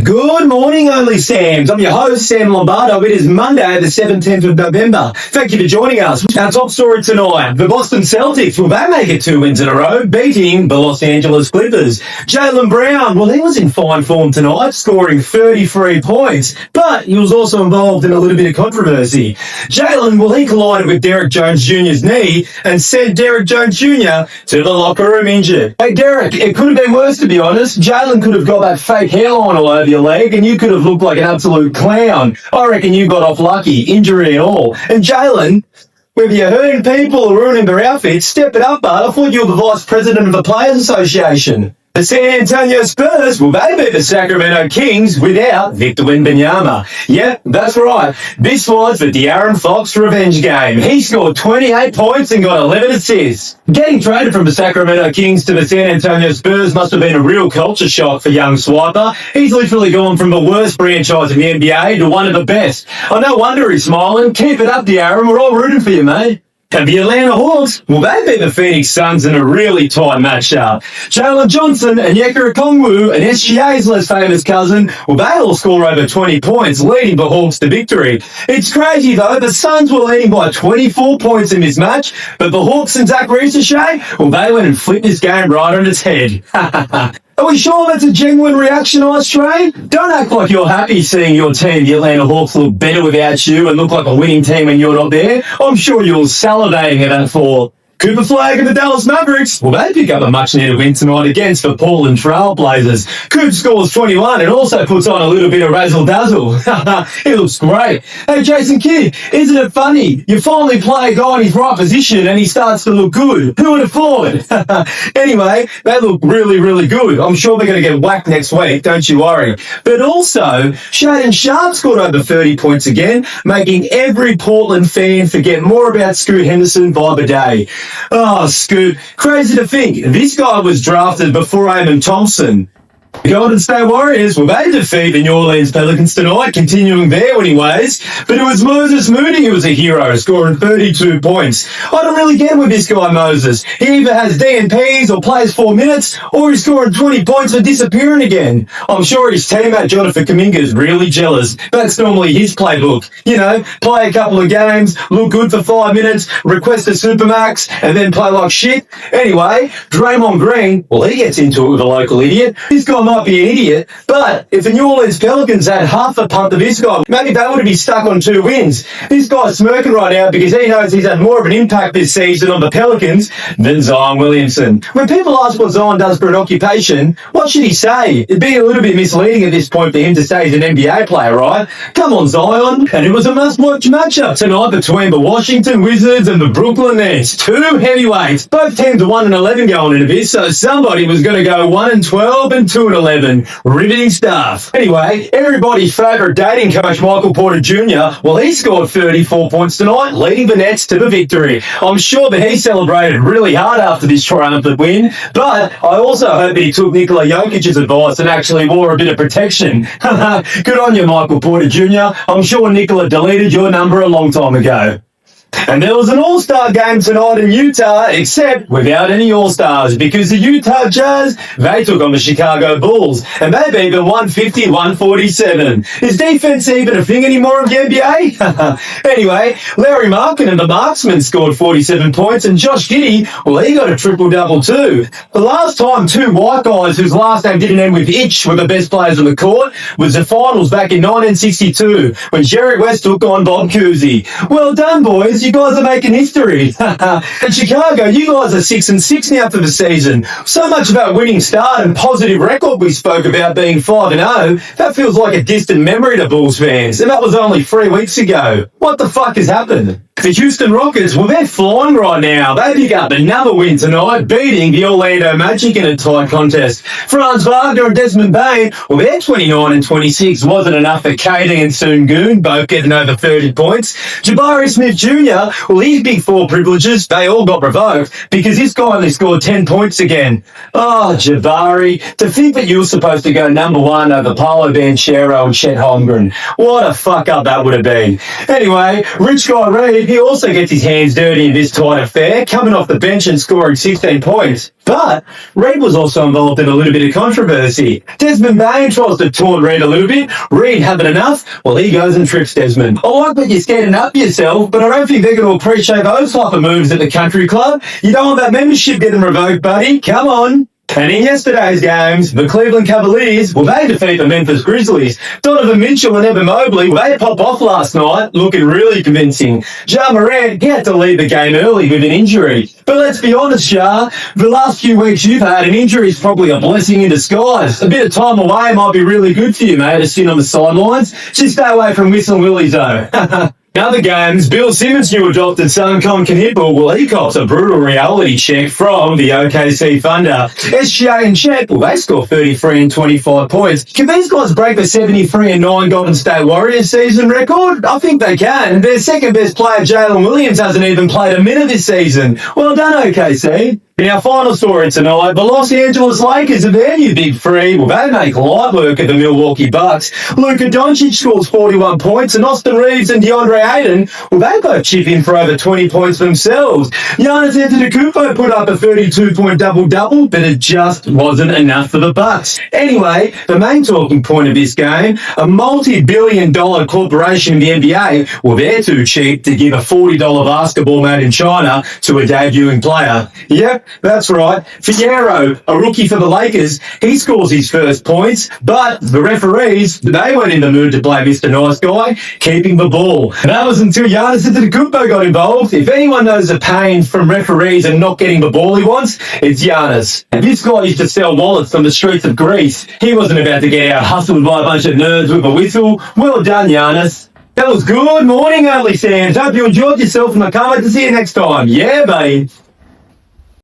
Good morning, OnlySams. I'm your host, Sam Lombardo. It is Monday, the 17th of November. Thank you for joining us. Our top story tonight, the Boston Celtics, will they make it 2 wins in a row, beating the Los Angeles Clippers? Jaylen Brown, well, he was in fine form tonight, scoring 33 points, but he was also involved in a little bit of controversy. Jaylen, well, he collided with Derek Jones Jr.'s knee and sent Derek Jones Jr. to the locker room injured. Hey, Derek, it could have been worse, to be honest. Jaylen could have got that fake hairline all over your leg and you could have looked like an absolute clown. I reckon you got off lucky, injury and all. And Jaylen, whether you're hurting people or ruining their outfits, step it up, bud. I thought you were the vice president of the Players Association. The San Antonio Spurs, well, they beat the Sacramento Kings without Victor Wembanyama. Yep, that's right. This was the De'Aaron Fox revenge game. He scored 28 points and got 11 assists. Getting traded from the Sacramento Kings to the San Antonio Spurs must have been a real culture shock for young Swiper. He's literally gone from the worst franchise in the NBA to one of the best. Oh, no wonder he's smiling. Keep it up, De'Aaron. We're all rooting for you, mate. And the Atlanta Hawks, well, they beat the Phoenix Suns in a really tight matchup. Jalen Johnson and Onyeka Okongwu and SGA's less famous cousin, well, they all score over 20 points, leading the Hawks to victory. It's crazy, though. The Suns were leading by 24 points in this match, but the Hawks and Zach Ricochet, well, they went and flipped this game right on its head. Are we sure that's a genuine reaction, Australia? Don't act like you're happy seeing your team, the Atlanta Hawks, look better without you and look like a winning team when you're not there. I'm sure you're salivating at that fall. Cooper Flag and the Dallas Mavericks, well, they pick up a much-needed win tonight against the Portland Trail Blazers. Coop scores 21 and also puts on a little bit of razzle-dazzle. He looks great. Hey, Jason Kidd, isn't it funny? You finally play a guy in his right position and he starts to look good. Who would have thought? Anyway, they look really, really good. I'm sure they're going to get whacked next week, don't you worry. But also, Shaden Sharp scored over 30 points again, making every Portland fan forget more about Scoot Henderson by the day. Oh, Scoot. Crazy to think. This guy was drafted before Amen Thompson. The Golden State Warriors, well, they defeat the New Orleans Pelicans tonight, continuing their winning ways. But it was Moses Moody who was a hero, scoring 32 points. I don't really get with this guy, Moses. He either has DNPs or plays 4 minutes, or he's scoring 20 points and disappearing again. I'm sure his teammate Jonathan Kuminga is really jealous. That's normally his playbook. You know, play a couple of games, look good for 5 minutes, request a supermax, and then play like shit. Anyway, Draymond Green, well, he gets into it with a local idiot. This guy might be an idiot, but if the New Orleans Pelicans had half the punt of this guy, maybe they would be stuck on 2 wins. This guy's smirking right now because he knows he's had more of an impact this season on the Pelicans than Zion Williamson. When people ask what Zion does for an occupation, what should he say? It'd be a little bit misleading at this point for him to say he's an NBA player, right? Come on, Zion. And it was a must-watch matchup tonight between the Washington Wizards and the Brooklyn Nets. 2 heavyweights. Both teams are 1-11 going into this, so somebody was going to go 1-12 and 2-11. Riveting stuff. Anyway, everybody's favourite dating coach, Michael Porter Jr., well, he scored 34 points tonight, leading the Nets to the victory. I'm sure that he celebrated really hard after this triumphant win, but I also hope that he took Nikola Jokic's advice and actually wore a bit of protection. Good on you, Michael Porter Jr. I'm sure Nikola deleted your number a long time ago. And there was an all-star game tonight in Utah, except without any all-stars, because the Utah Jazz, they took on the Chicago Bulls, and they beat them 150-147. Is defense even a thing anymore in the NBA? Anyway, Larry Markin and the Marksmen scored 47 points, and Josh Giddey, well, he got a triple-double too. The last time 2 white guys whose last name didn't end with itch were the best players on the court was the finals back in 1962, when Jerry West took on Bob Cousy. Well done, boys. You guys are making history. In Chicago, you guys are 6-6 now for the season. So much about winning start and positive record we spoke about being 5-0. That feels like a distant memory to Bulls fans, and that was only 3 weeks ago. What the fuck has happened? The Houston Rockets, well, they're flying right now. They pick up another win tonight, beating the Orlando Magic in a tight contest. Franz Wagner and Desmond Bain, well, their 29 and 26 wasn't enough for Katie and Sengun, both getting over 30 points. Jabari Smith Jr., well, his big 4 privileges, they all got revoked because this guy only scored 10 points again. Oh, Jabari, to think that you were supposed to go number 1 over Paolo Banchero and Chet Holmgren. What a fuck up that would have been. Anyway, Rich Guy Reed, he also gets his hands dirty in this tight affair, coming off the bench and scoring 16 points. But Reed was also involved in a little bit of controversy. Desmond Bain tries to taunt Reed a little bit. Reed having enough? Well, he goes and trips Desmond. I like that you're standing up yourself, but I don't think they're going to appreciate those type of moves at the country club. You don't want that membership getting revoked, buddy. Come on. And in yesterday's games, the Cleveland Cavaliers, well, they defeat the Memphis Grizzlies. Donovan Mitchell and Evan Mobley, well, they pop off last night, looking really convincing. Ja Morant, he had to leave the game early with an injury. But let's be honest, Ja, the last few weeks you've had, an injury is probably a blessing in disguise. A bit of time away might be really good for you, mate, to sit on the sidelines. Just stay away from whistling willies, though. In other games, Bill Simmons' new adopted son, Con Knipple, well, he cops a brutal reality check from the OKC Thunder. SGA and Chet, well, they score 33 and 25 points. Can these guys break the 73 and 9 Golden State Warriors season record? I think they can. Their second best player, Jalen Williams, hasn't even played a minute this season. Well done, OKC. In our final story tonight, the Los Angeles Lakers are their new big three. Well, they make light work of the Milwaukee Bucks. Luka Doncic scores 41 points, and Austin Reeves and DeAndre Ayton, well, they both chip in for over 20 points themselves. Giannis Antetokounmpo put up a 32-point double-double, but it just wasn't enough for the Bucks. Anyway, the main talking point of this game, a multi-billion-dollar corporation in the NBA, well, they're too cheap to give a $40 basketball made in China to a debuting player. Yep. That's right. Fierro, a rookie for the Lakers, he scores his first points, but the referees, they weren't in the mood to play Mr. Nice Guy, keeping the ball. And that was until Giannis Antetokounmpo got involved. If anyone knows the pain from referees and not getting the ball he wants, it's Giannis. And this guy used to sell wallets on the streets of Greece. He wasn't about to get out hustled by a bunch of nerds with a whistle. Well done, Giannis. That was good morning, OnlySams. Hope you enjoyed yourself, and I can't wait to see you next time. Yeah, babe.